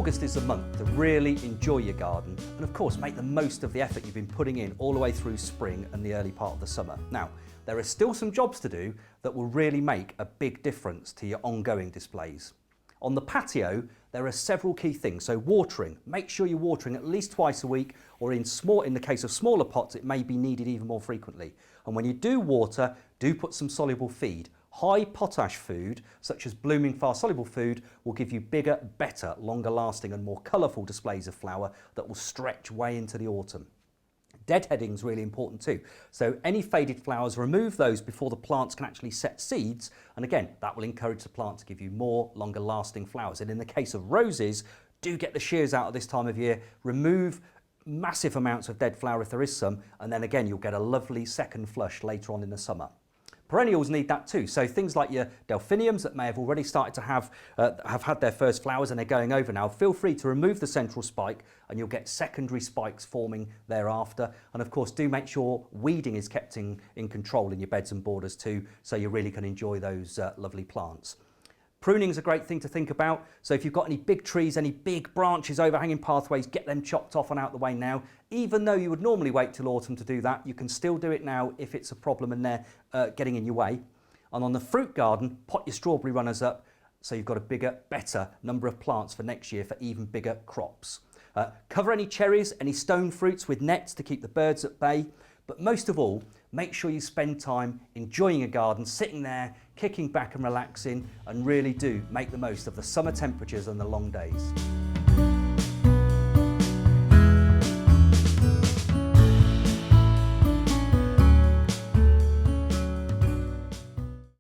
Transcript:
August is the month to really enjoy your garden and of course make the most of the effort you've been putting in all the way through spring and the early part of the summer. Now, there are still some jobs to do that will really make a big difference to your ongoing displays. On the patio, there are several key things. So watering, make sure you're watering at least twice a week, or in the case of smaller pots, it may be needed even more frequently. And when you do water, do put some soluble feed. High potash food, such as blooming fast soluble food, will give you bigger, better, longer lasting and more colourful displays of flower that will stretch way into the autumn. Deadheading is really important too. So any faded flowers, remove those before the plants can actually set seeds. And again, that will encourage the plant to give you more longer lasting flowers. And in the case of roses, do get the shears out at this time of year, remove massive amounts of dead flower if there is some, and then again, you'll get a lovely second flush later on in the summer. Perennials need that too. So things like your delphiniums that may have already started to have had their first flowers and they're going over now, feel free to remove the central spike and you'll get secondary spikes forming thereafter. And of course, do make sure weeding is kept in control in your beds and borders too, so you really can enjoy those lovely plants. Pruning is a great thing to think about. So if you've got any big trees, any big branches overhanging pathways, get them chopped off and out the way now. Even though you would normally wait till autumn to do that, you can still do it now if it's a problem and they're getting in your way. And on the fruit garden, pot your strawberry runners up so you've got a bigger, better number of plants for next year for even bigger crops. Cover any cherries, any stone fruits with nets to keep the birds at bay. But most of all, make sure you spend time enjoying a garden, sitting there, kicking back and relaxing, and really do make the most of the summer temperatures and the long days.